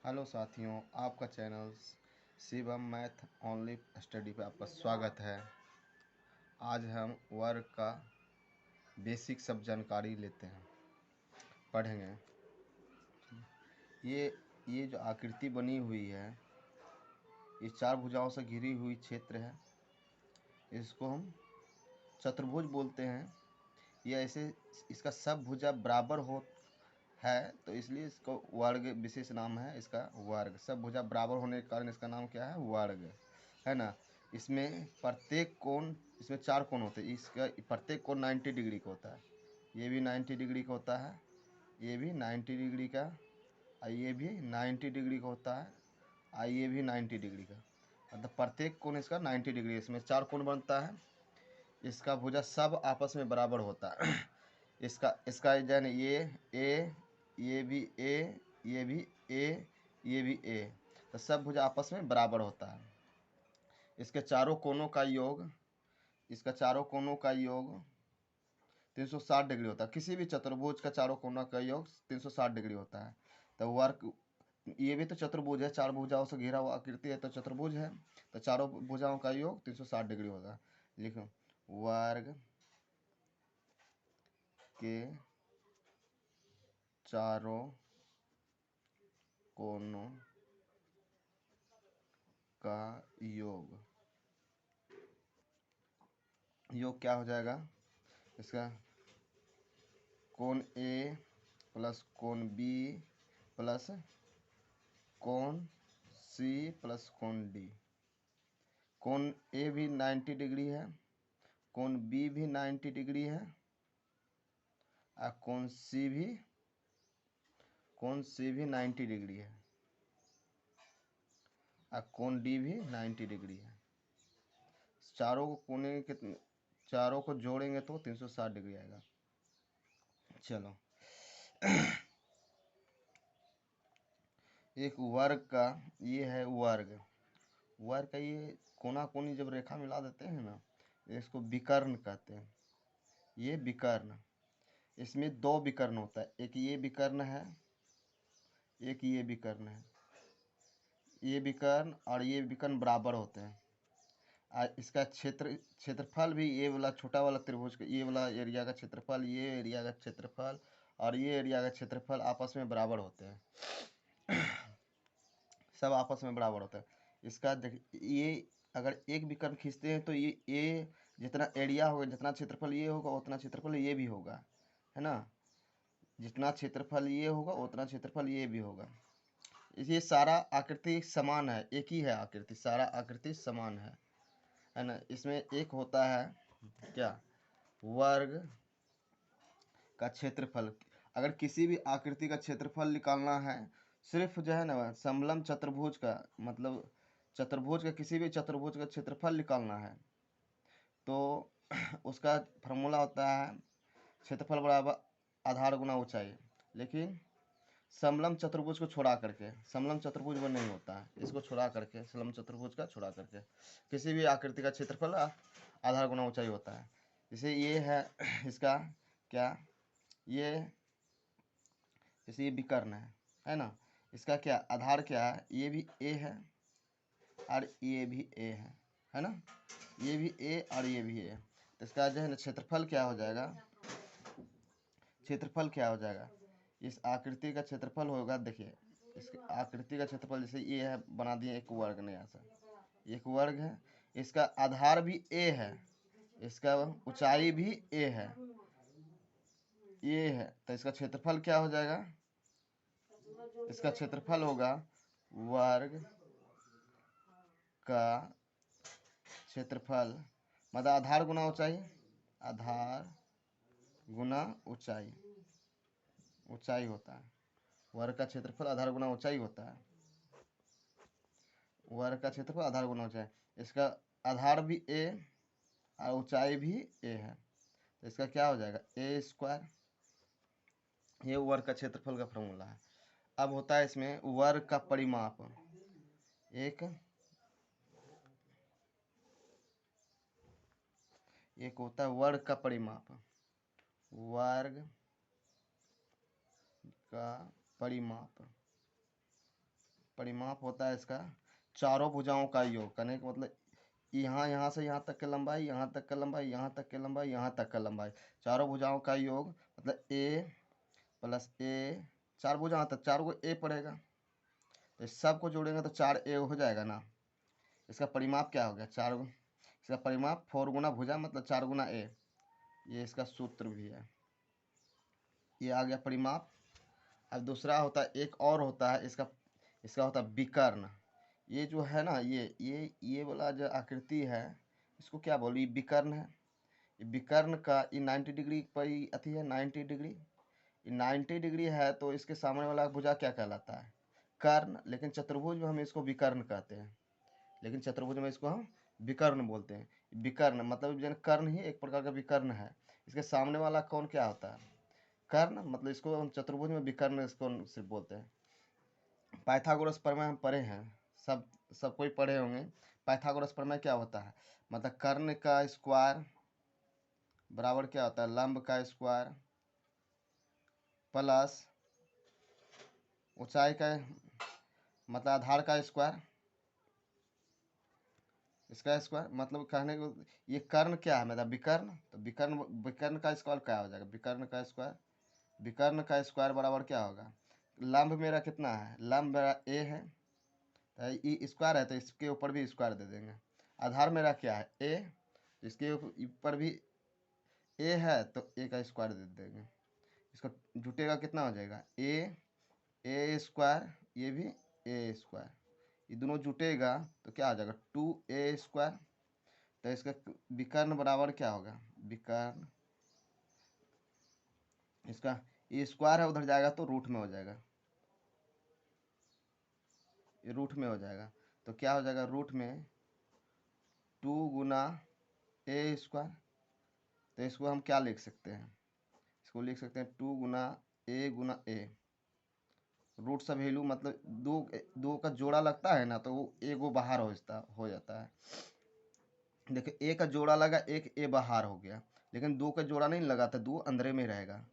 Hello साथियों, आपका channel Shivam math only study पे आपका स्वागत है। आज हम वर्ग का बेसिक सब जानकारी लेते हैं, पढ़ेंगे। ये जो आकृति बनी हुई है, ये चार भुजाओं से घिरी हुई क्षेत्र है। इसको हम चतुर्भुज बोलते हैं। ये ऐसे इसका सब भुजा बराबर हो है, तो इसलिए इसको वर्ग विशेष नाम है इसका वर्ग। सब भुजा बराबर होने के कारण इसका नाम क्या है? वर्ग है ना। इसमें प्रत्येक कोण, इसमें चार कोण होते हैं। इसका प्रत्येक कोण 90 डिग्री का होता है। ये भी 90 डिग्री का होता है, ये भी 90 डिग्री का, और ये भी 90 डिग्री का होता है, और ये भी 90 डिग्री का। मतलब प्रत्येक कोण इसका 90 डिग्री। इसमें चार कोण बनता है। इसका भुजा सब आपस में बराबर होता है। इसका इसका जन ये भी ए, ये भी ए, ये भी ए, तो सब भुजा आपस में बराबर होता है। इसके चारों कोनों का योग, इसका चारों कोनों का योग 360 डिग्री होता है। किसी भी चतुर्भुज का चारों कोनों का योग 360 डिग्री होता है। तो वर्ग, ये भी तो चतुर्भुज है, चार भुजाओं से घिरा हुआ आकृति है, तो चतुर्भुज है। तो चारों भुजाओं का योग 360 डिग्री होता है। लिखो, वर्ग के चारों कोनों का योग क्या हो जाएगा? इसका कोण ए प्लस कोण बी प्लस कोण सी प्लस कोण डी। कोण ए भी 90 डिग्री है, कोण बी भी 90 डिग्री है, और कोण सी भी 90 डिग्री है, और कोण डी भी 90 डिग्री है। चारों को कोने के चारों को जोड़ेंगे तो 360 डिग्री आएगा। चलो, एक वर्ग का ये है वर्ग। वर्ग का ये कोना कोनी जब रेखा मिला देते हैं ना, इसको विकर्ण कहते हैं। ये विकर्ण, इसमें दो विकर्ण होता है। एक ये विकर्ण है, एक ये विकर्ण है। ये विकर्ण और ये विकर्ण बराबर होते हैं। इसका क्षेत्रफल भी, ये वाला छोटा वाला त्रिभुज का ये वाला एरिया का क्षेत्रफल, ये एरिया का क्षेत्रफल और ये एरिया का क्षेत्रफल आपस में बराबर होते हैं। सब आपस में बराबर होता है। इसका ये अगर एक विकर्ण खींचते हैं तो ये जितना एरिया होगा, जितना क्षेत्रफल ये होगा, उतना क्षेत्रफल ये भी होगा, है ना। जितना क्षेत्रफल ये होगा उतना क्षेत्रफल ये भी होगा। ये सारा आकृति समान है, एक ही है आकृति, सारा आकृति समान है ना। इसमें एक होता है क्या? वर्ग का क्षेत्रफल। अगर किसी भी आकृति का क्षेत्रफल निकालना है, सिर्फ जो है ना समलंब चतुर्भुज का, मतलब चतुर्भुज का, किसी भी चतुर्भुज का क्षेत्रफल निकालना है तो उसका फॉर्मूला होता है क्षेत्रफल बराबर आधार गुना ऊंचाई। लेकिन समलंब चतुर्भुज को छोड़ा करके, समलंब चतुर्भुज वो नहीं होता है। इसको छोड़ा करके, समलंब चतुर्भुज का छोड़ा करके किसी भी आकृति का क्षेत्रफल आधार गुना ऊंचाई होता है। जैसे ये है इसका क्या, ये जैसे ये विकर्ण है ना। इसका क्या आधार क्या है? ये भी ए है और ये भी ए है ना। ये भी ए और ये भी ए। तो इसका जो है ना क्षेत्रफल क्या हो जाएगा? क्षेत्रफल क्या हो जाएगा? इस आकृति का क्षेत्रफल होगा, देखिए इस आकृति का क्षेत्रफल, जैसे ये है, बना दिए एक वर्ग नया सा, एक वर्ग है। इसका आधार भी ए है, इसका ऊंचाई भी ए है, ये है। तो इसका क्षेत्रफल क्या हो जाएगा? इसका क्षेत्रफल होगा वर्ग का क्षेत्रफल, मतलब आधार गुना ऊंचाई, आधार गुना ऊंचाई, ऊंचाई होता है। वर्ग का क्षेत्रफल आधार गुना ऊंचाई होता है। वर्ग का क्षेत्रफल आधार गुना ऊंचाई। इसका आधार भी ए और ऊंचाई भी ए है, तो इसका क्या हो जाएगा? ए स्क्वायर। ये वर्ग का क्षेत्रफल का फॉर्मूला है। अब होता है इसमें वर्ग का परिमाप। एक होता है वर्ग का परिमाप। वर्ग का परिमाप, परिमाप होता है इसका चारों भुजाओं का योग। करने का मतलब यहाँ से यहाँ तक की लंबाई, यहाँ तक की लंबाई, यहाँ तक की लंबाई, यहाँ तक का लंबाई, चारों भुजाओं का योग मतलब ए प्लस ए, चार भुजाओं तक 4 को ए पड़ेगा, तो इस सब को जोड़ेंगे तो 4a हो जाएगा ना। इसका परिमाप क्या हो गया, 4, इसका परिमाप 4 गुना भुजा मतलब 4 गुना ए। ये इसका सूत्र भी है, ये आ गया परिमाप। अब दूसरा होता है, एक और होता है इसका, इसका होता है विकर्ण। ये जो है ना, ये वाला जो आकृति है इसको क्या बोलो, ये विकर्ण है। ये विकर्ण का ये 90 डिग्री पर ही अति है, 90 डिग्री, ये 90 डिग्री है तो इसके सामने वाला भुजा क्या कहलाता है, कर्ण। लेकिन चतुर्भुज में हम इसको विकर्ण कहते हैं, लेकिन चतुर्भुज में इसको हम विकर्ण बोलते हैं। विकर्ण मतलब जन कर्ण ही एक प्रकार का विकर्ण है, इसके सामने वाला कौन क्या होता है, कर्ण। मतलब इसको हम चतुर्भुज में विकर्ण इसको सिर्फ बोलते हैं। पाइथागोरस प्रमेय हम पढ़े हैं, सब कोई पढ़े होंगे। पाइथागोरस प्रमेय क्या होता है, मतलब कर्ण का स्क्वायर बराबर क्या होता है, लंब का स्क्वायर प्लस ऊंचाई का मतलब आधार का स्क्वायर, इसका स्क्वायर। मतलब कहने को ये कर्ण क्या है, मतलब विकर्ण, तो विकर्ण का स्क्वायर क्या हो जाएगा, विकर्ण का स्क्वायर बराबर क्या होगा, लंब मेरा कितना है, लंब मेरा ए है, तो स्क्वायर है तो इसके ऊपर भी स्क्वायर दे देंगे। आधार मेरा क्या है ए, इसके ऊपर भी ए है तो ए का स्क्वायर दे देंगे। इसको जुटेगा कितना हो जाएगा, ए स्क्वायर, ये भी ए स्क्वायर, ये दोनों जुटेगा तो क्या आ जाएगा 2a स्क्वायर। तो इसका विकर्ण बराबर क्या होगा, विकर्ण, इसका ये स्क्वायर है उधर जाएगा तो रूट में हो जाएगा, ये रूट में हो जाएगा। तो क्या हो जाएगा, रूट में 2 गुना ए स्क्वायर। तो इसको हम क्या लिख सकते हैं, इसको लिख सकते हैं 2 गुना ए। रूट सब वैल्यू मतलब दो का जोड़ा लगता है ना तो वो ए को बाहर हो जाता है। देखिए ए का जोड़ा लगा, एक ए बाहर हो गया, लेकिन 2 का जोड़ा नहीं लगा तो 2 अंदर में रहेगा।